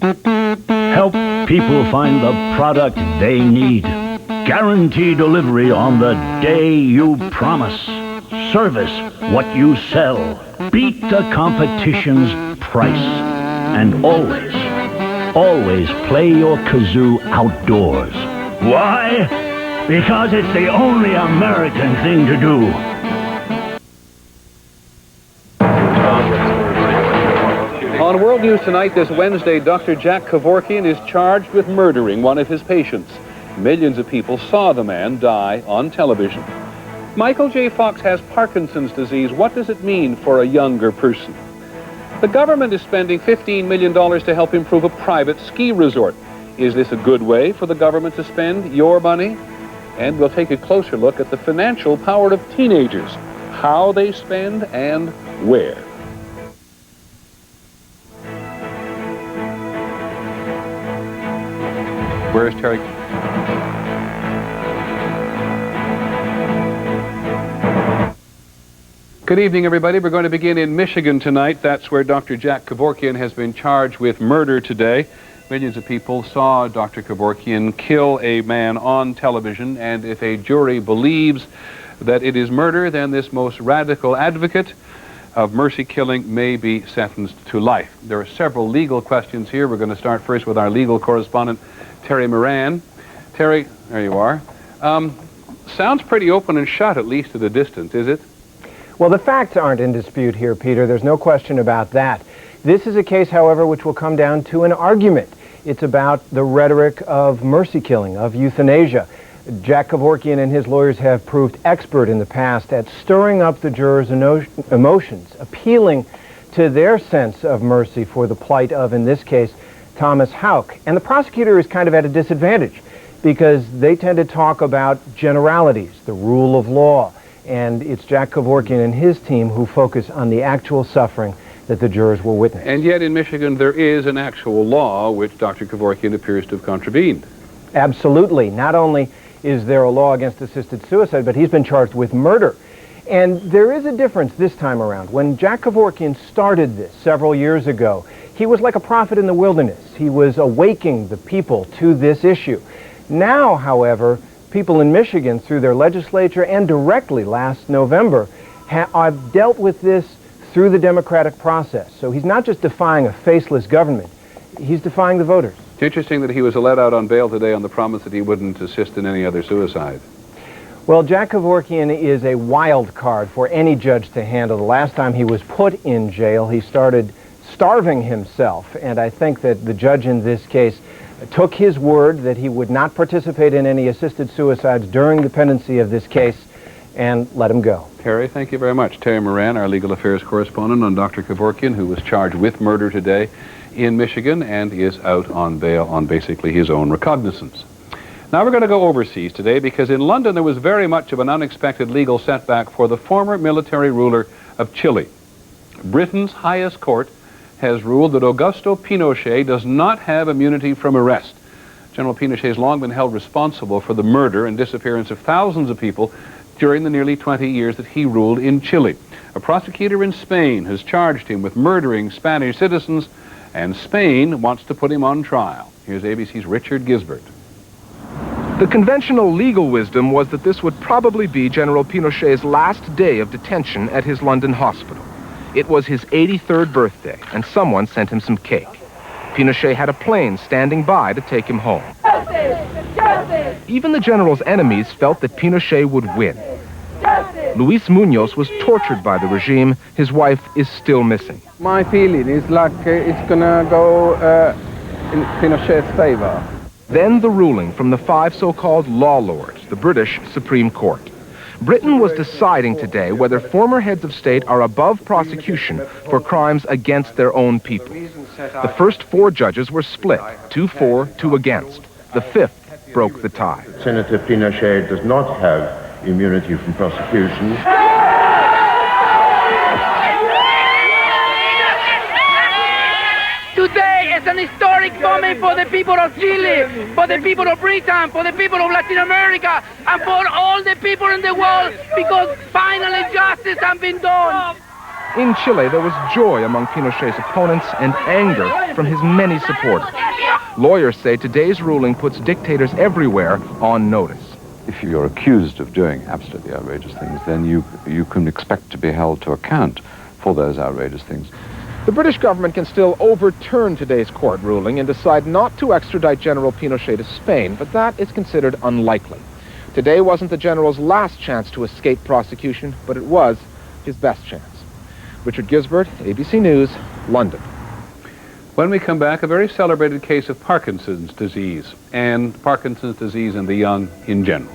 Help people find the product they need. Guarantee delivery on the day you promise. Service what you sell. Beat the competition's price. And always, always play your kazoo outdoors. Why? Because it's the only American thing to do. On World News Tonight this Wednesday, Dr. Jack Kavorkian is charged with murdering one of his patients. Millions of people saw the man die on television. Michael J. Fox has Parkinson's disease. What does it mean for a younger person? The government is spending $15 million to help improve a private ski resort. Is this a good way for the government to spend your money? And we'll take a closer look at the financial power of teenagers, how they spend and where. Where's Terry? Good evening, everybody. We're going to begin in Michigan tonight. That's where Dr. Jack Kavorkian has been charged with murder today. Millions of people saw Dr. Kavorkian kill a man on television, and if a jury believes that it is murder, then this most radical advocate of mercy killing may be sentenced to life. There are several legal questions here. We're going to start first with our legal correspondent, Terry Moran. Terry, there you are. Sounds pretty open and shut, at least at a distance, is it? Well, the facts aren't in dispute here, Peter. There's no question about that. This is a case, however, which will come down to an argument. It's about the rhetoric of mercy killing, of euthanasia. Jack Kavorkian and his lawyers have proved expert in the past at stirring up the jurors' emotions, appealing to their sense of mercy for the plight of, in this case, Thomas Houck. And the prosecutor is kind of at a disadvantage because they tend to talk about generalities, the rule of law, and it's Jack Kavorkian and his team who focus on the actual suffering that the jurors will witness. And yet in Michigan there is an actual law which Dr. Kavorkian appears to have contravened. Absolutely. Not only is there a law against assisted suicide, but he's been charged with murder. And there is a difference this time around. When Jack Kavorkian started this several years ago, he was like a prophet in the wilderness. He was awakening the people to this issue. Now, however, people in Michigan, through their legislature and directly last November, have dealt with this through the democratic process. So he's not just defying a faceless government, he's defying the voters. It's interesting that he was let out on bail today on the promise that he wouldn't assist in any other suicide. Well, Jack Kavorkian is a wild card for any judge to handle. The last time he was put in jail, he started starving himself, and I think that the judge in this case took his word that he would not participate in any assisted suicides during the pendency of this case and let him go. Terry, thank you very much. Terry Moran, our legal affairs correspondent, on Dr. Kavorkian, who was charged with murder today in Michigan and is out on bail on basically his own recognizance. Now we're going to go overseas today because in London there was very much of an unexpected legal setback for the former military ruler of Chile. Britain's highest court has ruled that Augusto Pinochet does not have immunity from arrest. General Pinochet has long been held responsible for the murder and disappearance of thousands of people during the nearly 20 years that he ruled in Chile. A prosecutor in Spain has charged him with murdering Spanish citizens, and Spain wants to put him on trial. Here's ABC's Richard Gisbert. The conventional legal wisdom was that this would probably be General Pinochet's last day of detention at his London hospital. It was his 83rd birthday, and someone sent him some cake. Pinochet had a plane standing by to take him home. Justice! Justice! Even the general's enemies felt that Pinochet would win. Justice! Luis Munoz was tortured by the regime. His wife is still missing. My feeling is like it's gonna go in Pinochet's favor. Then the ruling from the 5 so-called law lords, the British Supreme Court. Britain was deciding today whether former heads of state are above prosecution for crimes against their own people. The first 4 judges were split, 2 for, 2 against. The 5th broke the tie. Senator Pinochet does not have immunity from prosecution. Today is an historic moment for the people of Chile, for the people of Britain, for the people of Latin America, and for all the people in the world, because finally justice has been done. In Chile, there was joy among Pinochet's opponents and anger from his many supporters. Lawyers say today's ruling puts dictators everywhere on notice. If you're accused of doing absolutely outrageous things, then you can expect to be held to account for those outrageous things. The British government can still overturn today's court ruling and decide not to extradite General Pinochet to Spain, but that is considered unlikely. Today wasn't the general's last chance to escape prosecution, but it was his best chance. Richard Gisbert, ABC News, London. When we come back, a very celebrated case of Parkinson's disease, and Parkinson's disease in the young in general.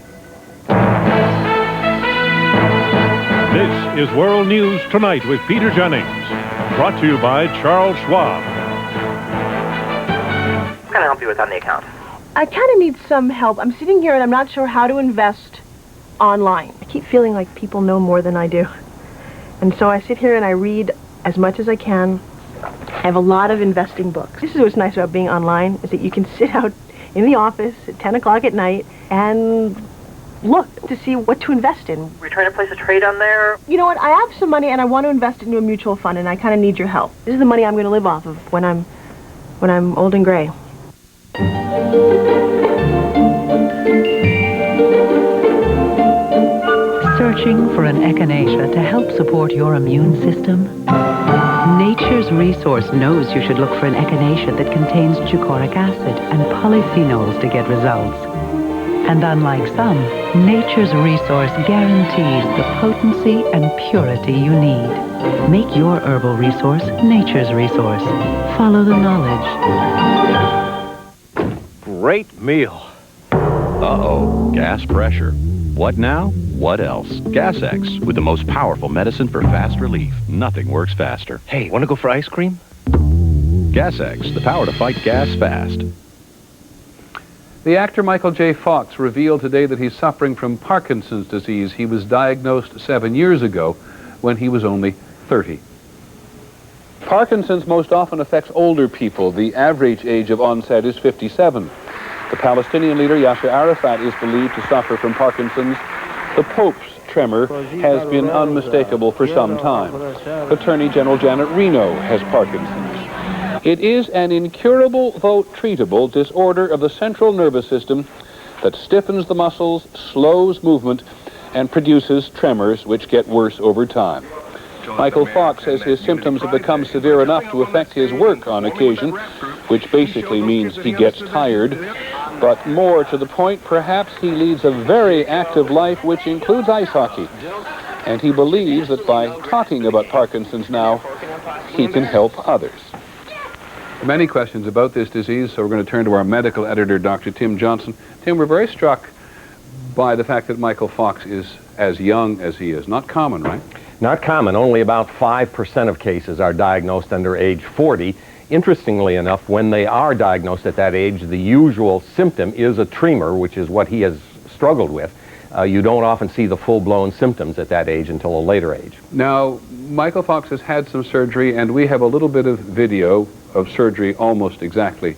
This is World News Tonight with Peter Jennings, brought to you by Charles Schwab. What can I help you with on the account? I kind of need some help. I'm sitting here and I'm not sure how to invest online. I keep feeling like people know more than I do. And so I sit here and I read as much as I can. I have a lot of investing books. This is what's nice about being online, is that you can sit out in the office at 10 o'clock at night and look to see what to invest in. Were you trying to place a trade on there? You know what? I have some money and I want to invest it into a mutual fund, and I kind of need your help. This is the money I'm going to live off of when I'm old and gray. Searching for an echinacea to help support your immune system? Nature's Resource knows you should look for an echinacea that contains glucoric acid and polyphenols to get results. And unlike some, Nature's Resource guarantees the potency and purity you need. Make your herbal resource Nature's Resource. Follow the knowledge. Great meal. Uh-oh, gas pressure. What now? What else? Gas X, with the most powerful medicine for fast relief. Nothing works faster. Hey, want to go for ice cream? Gas X, the power to fight gas fast. The actor Michael J. Fox revealed today that he's suffering from Parkinson's disease. He was diagnosed 7 years ago when he was only 30. Parkinson's most often affects older people. The average age of onset is 57. The Palestinian leader Yasser Arafat is believed to suffer from Parkinson's. The Pope's tremor has been unmistakable for some time. Attorney General Janet Reno has Parkinson's. It is an incurable, though treatable, disorder of the central nervous system that stiffens the muscles, slows movement, and produces tremors which get worse over time. Michael Fox says his symptoms have become severe enough to affect his work on occasion, which basically means he gets tired. But more to the point, perhaps he leads a very active life, which includes ice hockey. And he believes that by talking about Parkinson's now, he can help others. Many questions about this disease, so we're going to turn to our medical editor, Dr. Tim Johnson. Tim, we're very struck by the fact that Michael Fox is as young as he is. Not common, right? Not common. Only about 5% of cases are diagnosed under age 40. Interestingly enough, when they are diagnosed at that age, the usual symptom is a tremor, which is what he has struggled with. You don't often see the full-blown symptoms at that age until a later age. Now, Michael Fox has had some surgery, and we have a little bit of video of surgery almost exactly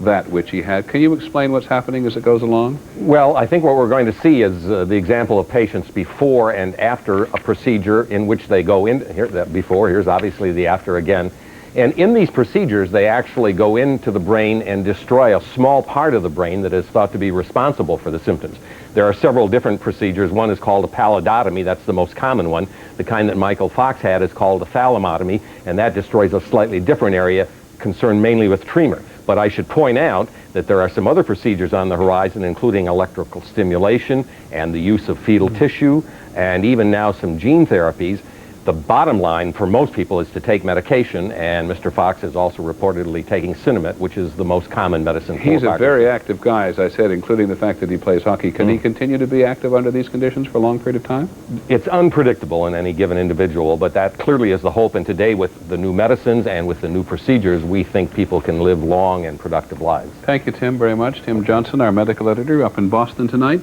that which he had. Can you explain what's happening as it goes along? Well, I think what we're going to see is the example of patients before and after a procedure in which they go in. Here, that before, here's obviously the after again. And in these procedures, they actually go into the brain and destroy a small part of the brain that is thought to be responsible for the symptoms. There are several different procedures. One is called a pallidotomy. That's the most common one. The kind that Michael Fox had is called a thalamotomy, and that destroys a slightly different area concerned mainly with tremor. But I should point out that there are some other procedures on the horizon, including electrical stimulation and the use of fetal tissue, and even now some gene therapies. The bottom line for most people is to take medication, and Mr. Fox is also reportedly taking Cinemet, which is the most common medicine for He's a Parkinson's. very active guy, as I said, including the fact that he plays hockey. Can he continue to be active under these conditions for a long period of time? It's unpredictable in any given individual, but that clearly is the hope. And today, with the new medicines and with the new procedures, we think people can live long and productive lives. Thank you, Tim, very much. Tim Johnson, our medical editor, up in Boston tonight.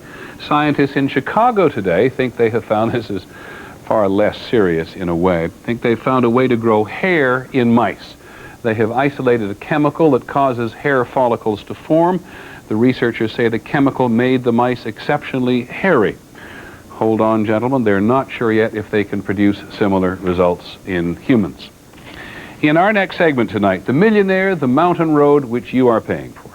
Scientists in Chicago today think they have found, this is far less serious in a way, think they've found a way to grow hair in mice. They have isolated a chemical that causes hair follicles to form. The researchers say the chemical made the mice exceptionally hairy. Hold on, gentlemen. They're not sure yet if they can produce similar results in humans. In our next segment tonight, the millionaire, the mountain road which you are paying for.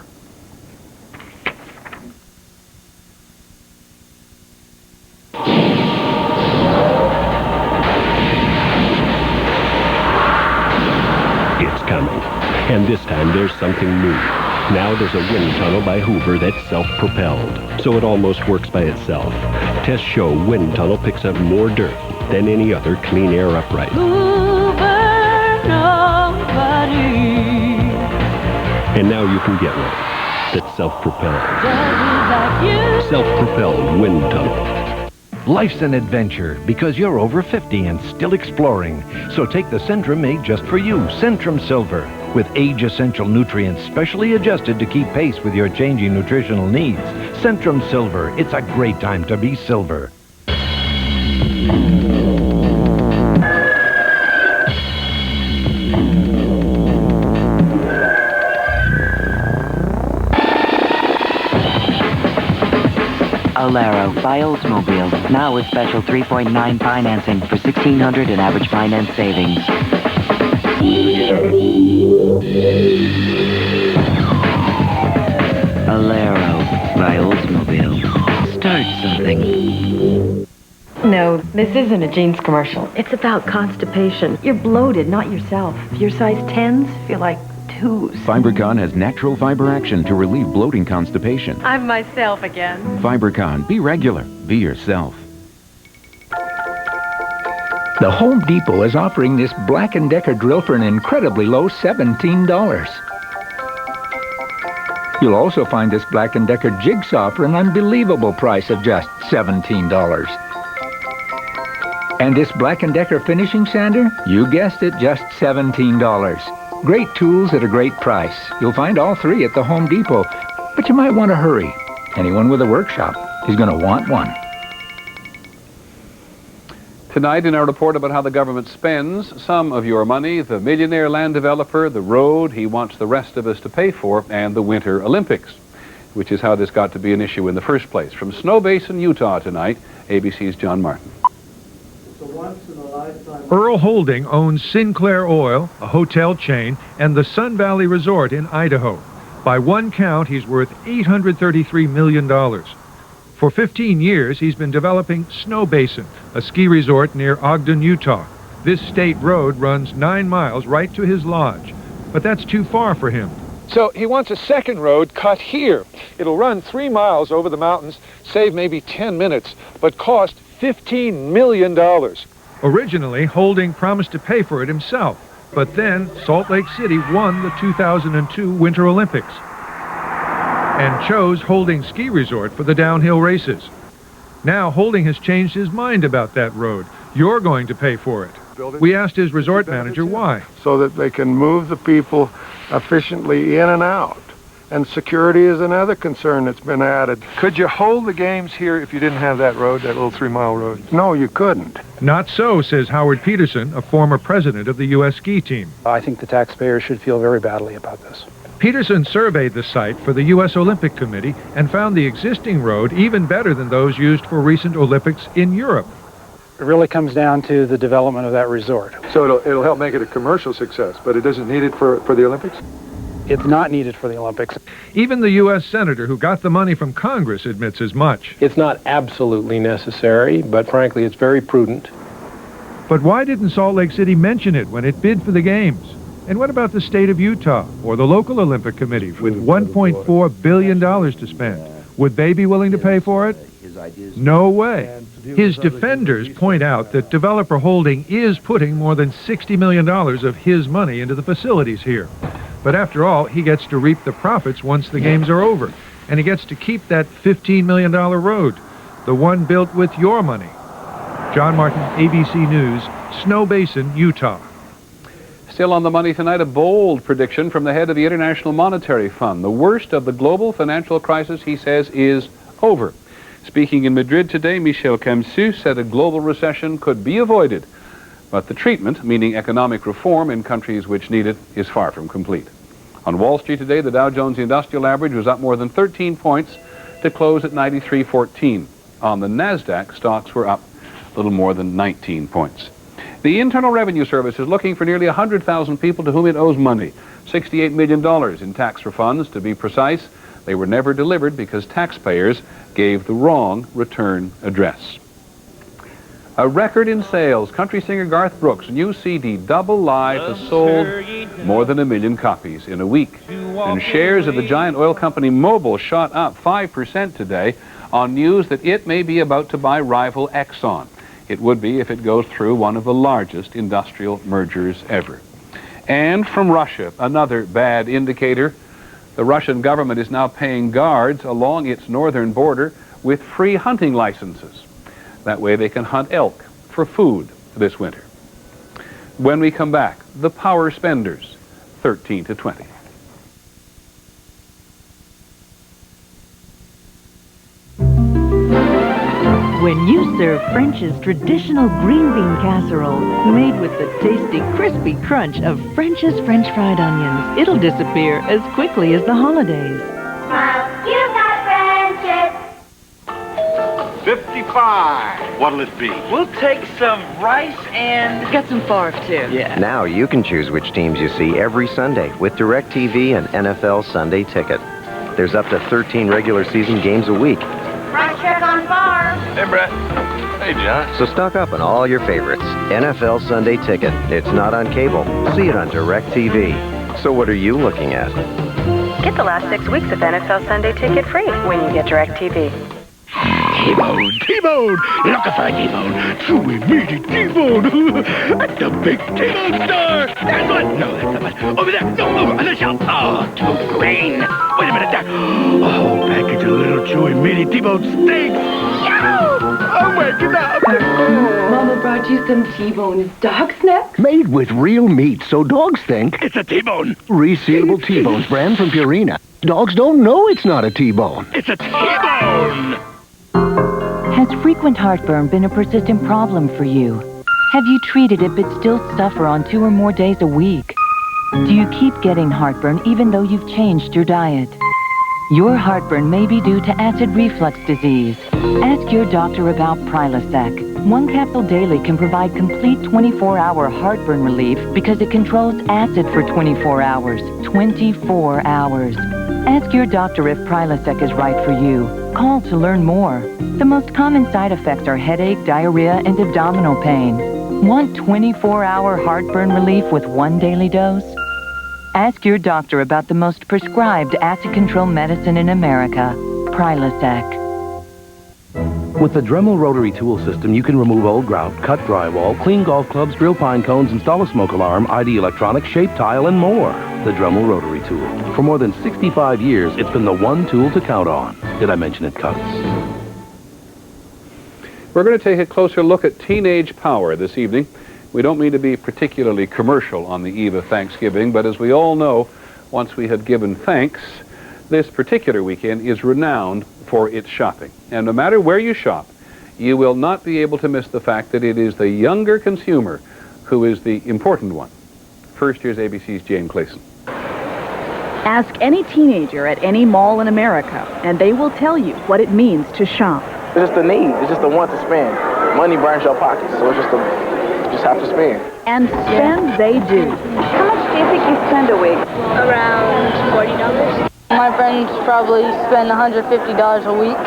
It's coming. And this time there's something new. Now there's a wind tunnel by Hoover that's self-propelled, so it almost works by itself. Tests show wind tunnel picks up more dirt than any other clean air upright. Hoover, nobody. And now you can get one that's self-propelled. Like you. Self-propelled wind tunnel. Life's an adventure because you're over 50 and still exploring. So take the Centrum made just for you, Centrum Silver, with age-essential nutrients specially adjusted to keep pace with your changing nutritional needs. Centrum Silver, it's a great time to be silver. Alero by Oldsmobile. Now with special 3.9 financing for $1,600 in average finance savings. Alero by Oldsmobile. Start something. No, this isn't a jeans commercial. It's about constipation. You're bloated, not yourself. Your size 10s feel like 2s. Fibercon has natural fiber action to relieve bloating constipation. I'm myself again. Fibercon, be regular, be yourself. The Home Depot is offering this Black & Decker drill for an incredibly low $17. You'll also find this Black & Decker jigsaw for an unbelievable price of just $17. And this Black & Decker finishing sander, you guessed it, just $17. Great tools at a great price. You'll find all three at the Home Depot, but you might want to hurry. Anyone with a workshop is going to want one. Tonight in our report about how the government spends some of your money, the millionaire land developer, the road he wants the rest of us to pay for, and the Winter Olympics, which is how this got to be an issue in the first place. From Snow Basin, Utah tonight, ABC's John Martin. Earl Holding owns Sinclair Oil, a hotel chain, and the Sun Valley Resort in Idaho. By one count, he's worth $833 million. For 15 years, he's been developing Snow Basin, a ski resort near Ogden, Utah. This state road runs 9 miles right to his lodge, but that's too far for him. So he wants a second road cut here. It'll run 3 miles over the mountains, save maybe 10 minutes, but cost $15 million. Originally, Holding promised to pay for it himself, but then Salt Lake City won the 2002 Winter Olympics and chose Holding Ski Resort for the downhill races. Now Holding has changed his mind about that road. You're going to pay for it. We asked his resort manager why. So that they can move the people efficiently in and out. And security is another concern that's been added. Could you hold the games here if you didn't have that road, that little 3-mile road? No, you couldn't. Not so, says Howard Peterson, a former president of the U.S. ski team. I think the taxpayers should feel very badly about this. Peterson surveyed the site for the U.S. Olympic Committee and found the existing road even better than those used for recent Olympics in Europe. It really comes down to the development of that resort. So it'll help make it a commercial success, but it doesn't need it for the Olympics? It's not needed for the Olympics. Even the U.S. senator who got the money from Congress admits as much. It's not absolutely necessary, but frankly, it's very prudent. But why didn't Salt Lake City mention it when it bid for the games? And what about the state of Utah or the local Olympic Committee with $1.4 billion to spend? Would they be willing to pay for it? No way. His defenders point out that developer Holding is putting more than $60 million of his money into the facilities here. But after all, he gets to reap the profits once the games are over. And he gets to keep that $15 million road, the one built with your money. John Martin, ABC News, Snow Basin, Utah. Still on the money tonight, a bold prediction from the head of the International Monetary Fund. The worst of the global financial crisis, he says, is over. Speaking in Madrid today, Michel Camsus said a global recession could be avoided. But the treatment, meaning economic reform in countries which need it, is far from complete. On Wall Street today, the Dow Jones Industrial Average was up more than 13 points to close at 93.14. On the NASDAQ, stocks were up a little more than 19 points. The Internal Revenue Service is looking for nearly 100,000 people to whom it owes money. $68 million in tax refunds, to be precise. They were never delivered because taxpayers gave the wrong return address. A record in sales. Country singer Garth Brooks' new CD, Double Live, has sold more than 1 million copies in a week. And shares of the giant oil company Mobil shot up 5% today on news that it may be about to buy rival Exxon. It would be if it goes through one of the largest industrial mergers ever. And from Russia, another bad indicator. The Russian government is now paying guards along its northern border with free hunting licenses. That way they can hunt elk for food this winter. When we come back, the power spenders, 13 to 20. When you serve French's traditional green bean casserole, made with the tasty, crispy crunch of French's French fried onions, it'll disappear as quickly as the holidays. You got French's. 55. What'll it be? We'll take some rice and get some farf, too. Yeah. Now you can choose which teams you see every Sunday with DirecTV and NFL Sunday Ticket. There's up to 13 regular season games a week. Price check on farm. Hey, Brett. Hey, John. So stock up on all your favorites. NFL Sunday Ticket. It's not on cable. See it on DirecTV. So what are you looking at? Get the last 6 weeks of NFL Sunday Ticket free when you get DirecTV. T-Bone, T-Bone, looking for a T-Bone, chewy, meaty T-Bone, at the big T-Bone store. There's one, no, that's not one, over there, no, over on the shelf, oh, too green. Wait a minute, there, oh, package of little chewy, meaty T-Bone steaks. I'm waking up. Mama brought you some T-Bone dog snacks. Made with real meat, so dogs think it's a T-Bone. Resealable T-Bones brand from Purina. Dogs don't know it's not a T-bone. It's a T-Bone. Has frequent heartburn been a persistent problem for you? Have you treated it but still suffer on 2 or more days a week? Do you keep getting heartburn even though you've changed your diet? Your heartburn may be due to acid reflux disease. Ask your doctor about Prilosec. 1 capsule daily can provide complete 24-hour heartburn relief because it controls acid for 24 hours. 24 hours. Ask your doctor if Prilosec is right for you. Call to learn more. The most common side effects are headache, diarrhea, and abdominal pain. Want 24-hour heartburn relief with 1 daily dose? Ask your doctor about the most prescribed acid control medicine in America, Prilosec. With the Dremel rotary tool system, you can remove old grout, cut drywall, clean golf clubs, drill pine cones, install a smoke alarm, ID electronics, shape tile, and more. The Dremel rotary tool. For more than 65 years, it's been the one tool to count on. Did I mention it cuts? We're going to take a closer look at teenage power this evening. We don't mean to be particularly commercial on the eve of Thanksgiving, but as we all know, once we have given thanks, this particular weekend is renowned for its shopping. And no matter where you shop, you will not be able to miss the fact that it is the younger consumer who is the important one. First, here's ABC's Jane Clayson. Ask any teenager at any mall in America, and they will tell you what it means to shop. It's just a need. It's just a want to spend. Money burns your pockets, so it's just have to spend. And spend they do. How much do you think you spend a week? Around $40. My friends probably spend $150 a week.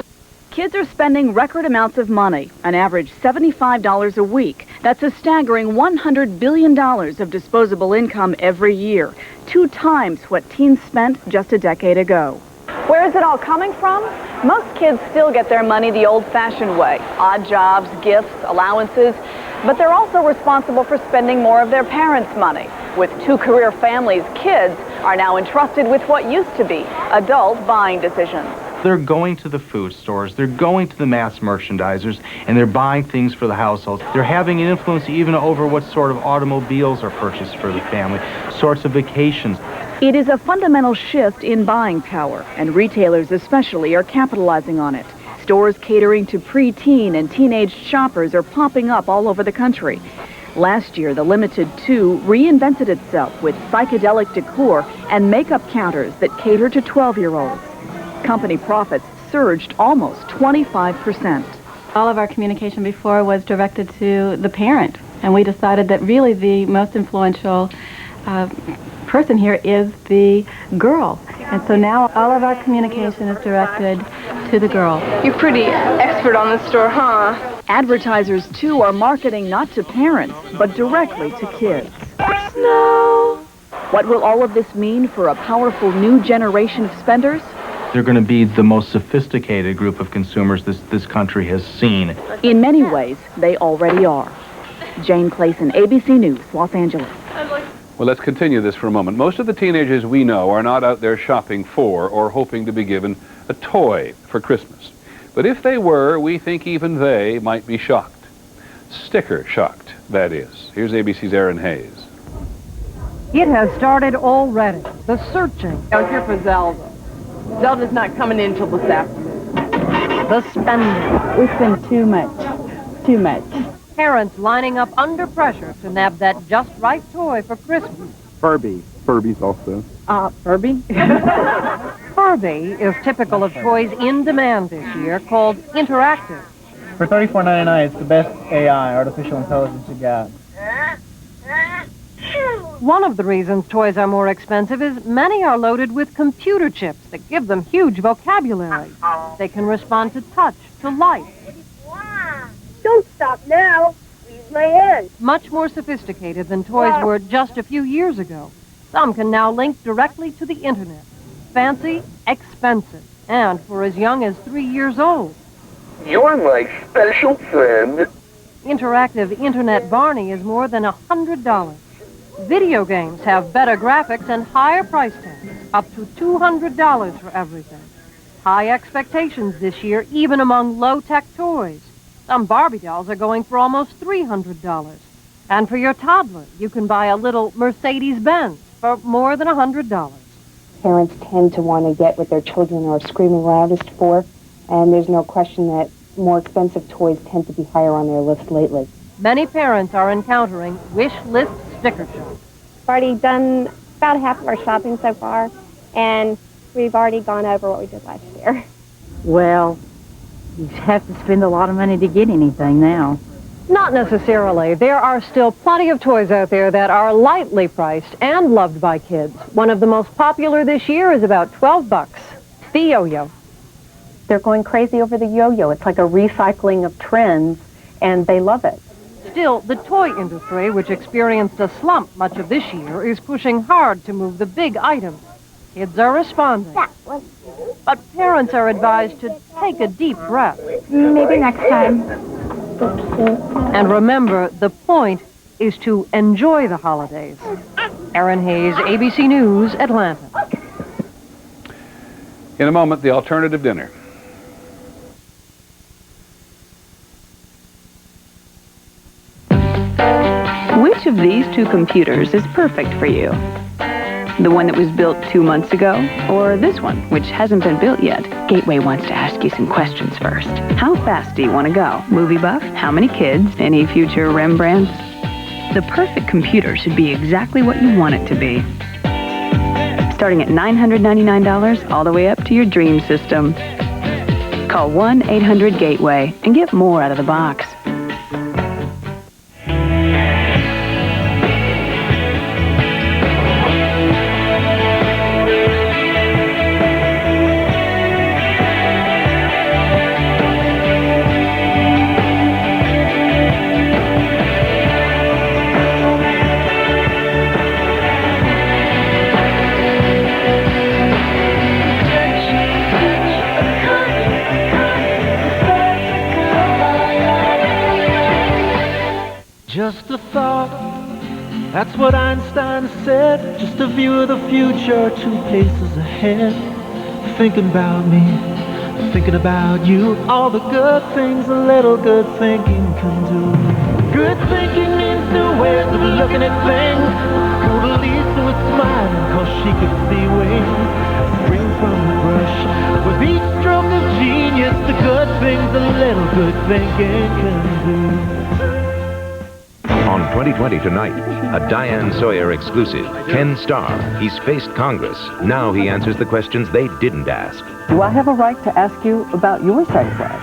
Kids are spending record amounts of money, an average $75 a week. That's a staggering $100 billion of disposable income every year, 2 times what teens spent just a decade ago. Where is it all coming from? Most kids still get their money the old-fashioned way, odd jobs, gifts, allowances, but they're also responsible for spending more of their parents' money. With 2 career families, kids are now entrusted with what used to be adult buying decisions. They're going to the food stores, they're going to the mass merchandisers, and they're buying things for the household. They're having an influence even over what sort of automobiles are purchased for the family, sorts of vacations. It is a fundamental shift in buying power, and retailers especially are capitalizing on it. Stores catering to preteen and teenage shoppers are popping up all over the country. Last year, the Limited 2 reinvented itself with psychedelic decor and makeup counters that cater to 12-year-olds. Company profits surged almost 25%. All of our communication before was directed to the parent, and we decided that really the most influential person here is the girl. And so now all of our communication is directed to the girl. You're pretty expert on the store, huh? Advertisers, too, are marketing not to parents, but directly to kids. Snow. What will all of this mean for a powerful new generation of spenders? They're going to be the most sophisticated group of consumers this country has seen. In many ways, they already are. Jane Clayson, ABC News, Los Angeles. Well, let's continue this for a moment. Most of the teenagers we know are not out there shopping for or hoping to be given a toy for Christmas. But if they were, we think even they might be shocked. Sticker shocked, that is. Here's ABC's Aaron Hayes. It has started already. The searching. I was here for Zelda. Zelda's not coming in until this afternoon. The spending. We spend too much. Too much. Parents lining up under pressure to nab that just right toy for Christmas. Furby. Furby's also. Furby? Furby is typical of toys in demand this year, called interactive. For $34.99, it's the best AI, artificial intelligence you got. One of the reasons toys are more expensive is many are loaded with computer chips that give them huge vocabulary. They can respond to touch, to light. Don't stop now. Leave my hand. Much more sophisticated than toys were just a few years ago. Some can now link directly to the internet. Fancy, expensive, and for as young as 3 years old. You're my special friend. Interactive Internet Barney is more than $100. Video games have better graphics and higher price tags, up to $200 for everything. High expectations this year, even among low-tech toys. Some Barbie dolls are going for almost $300. And for your toddler, you can buy a little Mercedes-Benz for more than $100. Parents tend to want to get what their children are screaming loudest for, and there's no question that more expensive toys tend to be higher on their list lately. Many parents are encountering wish list sticker shock. We've already done about half of our shopping so far, and we've already gone over what we did last year. Well, you have to spend a lot of money to get anything now. Not necessarily. There are still plenty of toys out there that are lightly priced and loved by kids. One of the most popular this year is about $12. The yo-yo. They're going crazy over the yo-yo. It's like a recycling of trends, and they love it. Still, the toy industry, which experienced a slump much of this year, is pushing hard to move the big items. Kids are responding. But parents are advised to take a deep breath. Maybe next time. And remember, the point is to enjoy the holidays. Aaron Hayes, ABC News, Atlanta. In a moment, the alternative dinner. Which of these two computers is perfect for you? The one that was built 2 months ago, or this one, which hasn't been built yet? Gateway wants to ask you some questions first. How fast do you want to go? Movie buff? How many kids? Any future Rembrandts? The perfect computer should be exactly what you want it to be. Starting at $999 all the way up to your dream system. Call 1-800-GATEWAY and get more out of the box. Just a thought, that's what Einstein said. Just a view of the future, 2 paces ahead. Thinking about me, thinking about you. All the good things a little good thinking can do. Good thinking means new ways of looking at things. Go to Lisa with smiling, cause she could see wings. Spring from the brush, with each stroke of genius. The good things a little good thinking can do. On 2020 Tonight, a Diane Sawyer exclusive. Ken Starr. He's faced Congress. Now he answers the questions they didn't ask. Do I have a right to ask you about your sex life?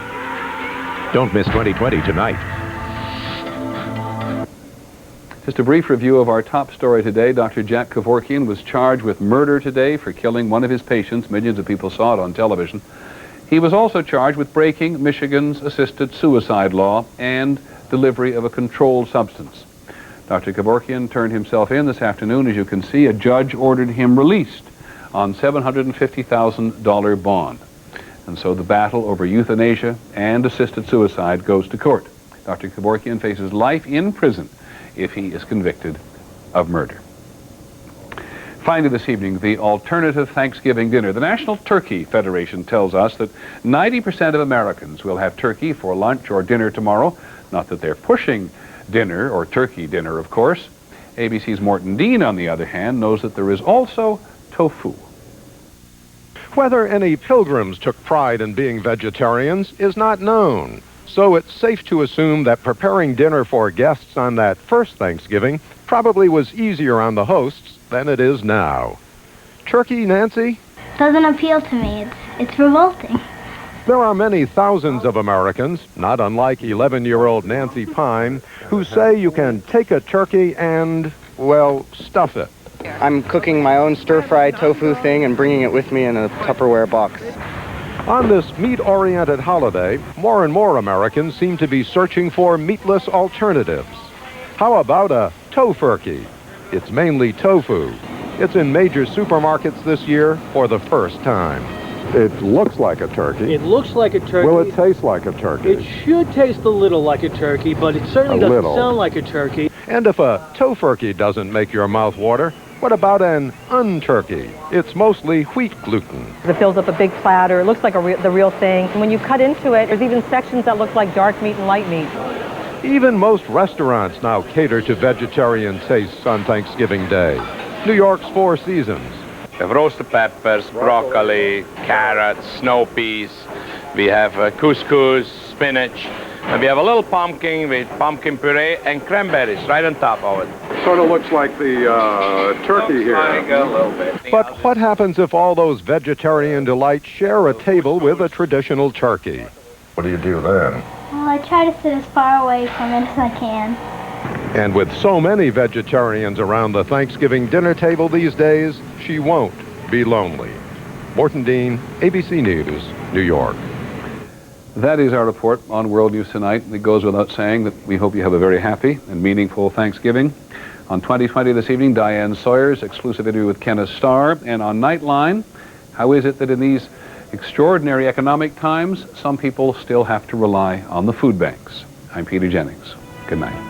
Don't miss 2020 tonight. Just a brief review of our top story today. Dr. Jack Kavorkian was charged with murder today for killing one of his patients. Millions of people saw it on television. He was also charged with breaking Michigan's assisted suicide law and delivery of a controlled substance. Dr. Kavorkian turned himself in this afternoon. As you can see, a judge ordered him released on $750,000 bond. And so the battle over euthanasia and assisted suicide goes to court. Dr. Kavorkian faces life in prison if he is convicted of murder. Finally this evening, the alternative Thanksgiving dinner. The National Turkey Federation tells us that 90% of Americans will have turkey for lunch or dinner tomorrow. Not that they're pushing dinner, or turkey dinner, of course. ABC's Morton Dean, on the other hand, knows that there is also tofu. Whether any pilgrims took pride in being vegetarians is not known. So it's safe to assume that preparing dinner for guests on that first Thanksgiving probably was easier on the hosts than it is now. Turkey, Nancy? Doesn't appeal to me. It's revolting. There are many thousands of Americans, not unlike 11-year-old Nancy Pine, who say you can take a turkey and, well, stuff it. I'm cooking my own stir-fried tofu thing and bringing it with me in a Tupperware box. On this meat-oriented holiday, more and more Americans seem to be searching for meatless alternatives. How about a tofurkey? It's mainly tofu. It's in major supermarkets this year for the first time. It looks like a turkey. It looks like a turkey. Will it taste like a turkey? It should taste a little like a turkey, but it certainly doesn't sound like a turkey. And if a tofurkey doesn't make your mouth water, what about an unturkey? It's mostly wheat gluten. It fills up a big platter. It looks like the real thing. And when you cut into it, there's even sections that look like dark meat and light meat. Even most restaurants now cater to vegetarian tastes on Thanksgiving Day. New York's Four Seasons. We have roasted peppers, broccoli, carrots, snow peas. We have couscous, spinach. And we have a little pumpkin with pumpkin puree and cranberries right on top of it. Sort of looks like the turkey here. A little bit. But what happens if all those vegetarian delights share a table with a traditional turkey? What do you do then? Well, I try to sit as far away from it as I can. And with so many vegetarians around the Thanksgiving dinner table these days, she won't be lonely. Morton Dean, ABC News, New York. That is our report on World News Tonight. It goes without saying that we hope you have a very happy and meaningful Thanksgiving. On 2020 this evening, Diane Sawyer's exclusive interview with Kenneth Starr. And on Nightline, how is it that in these extraordinary economic times, some people still have to rely on the food banks? I'm Peter Jennings. Good night.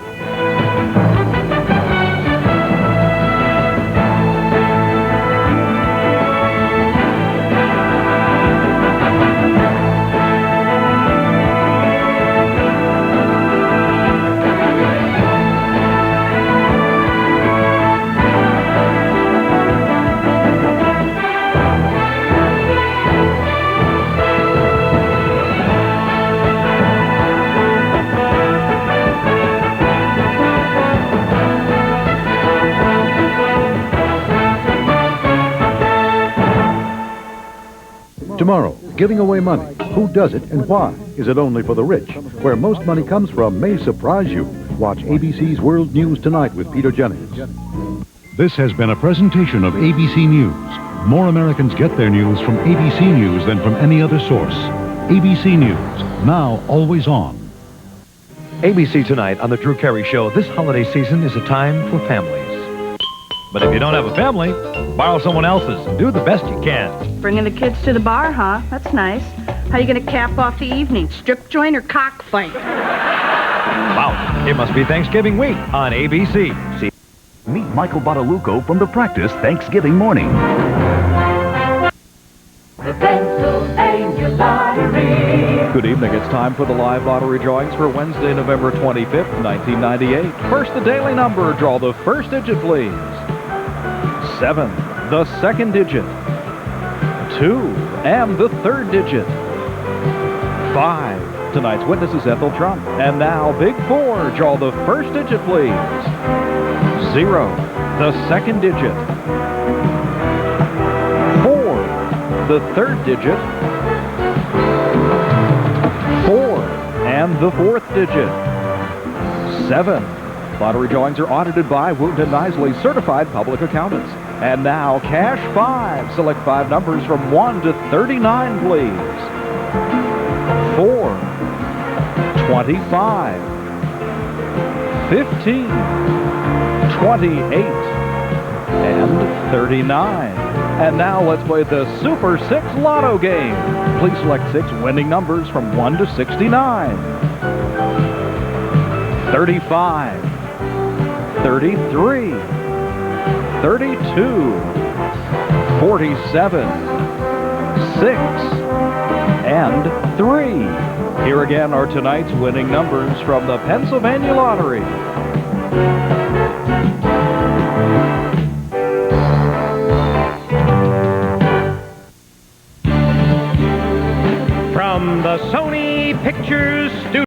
Tomorrow, giving away money. Who does it and why? Is it only for the rich? Where most money comes from may surprise you. Watch ABC's World News Tonight with Peter Jennings. This has been a presentation of ABC News. More Americans get their news from ABC News than from any other source. ABC News, now always on. ABC Tonight on The Drew Carey Show. This holiday season is a time for families. But if you don't have a family, borrow someone else's and do the best you can. Bringing the kids to the bar, huh? That's nice. How are you going to cap off the evening? Strip joint or cockfight? Wow, it must be Thanksgiving week on ABC. See. Meet Michael Bottalucco from the Practice Thanksgiving morning. The Pennsylvania Lottery. Good evening. It's time for the live lottery drawings for Wednesday, November 25th, 1998. First, the daily number. Draw the first digit, please. 7, the second digit. 2, and the third digit. 5. Tonight's witness is Ethel Trump. And now, big 4. Draw the first digit, please. 0, the second digit. 4, the third digit. 4, and the fourth digit. 7. Lottery drawings are audited by Wooten & Isley certified public accountants. And now cash 5. Select 5 numbers from 1 to 39, please. 4, 25, 15, 28, and 39. And now let's play the Super 6 Lotto game. Please select 6 winning numbers from 1 to 69. 35, 33, 32, 47, 6, and 3. Here again are tonight's winning numbers from the Pennsylvania Lottery. From the Sony Pictures Studio.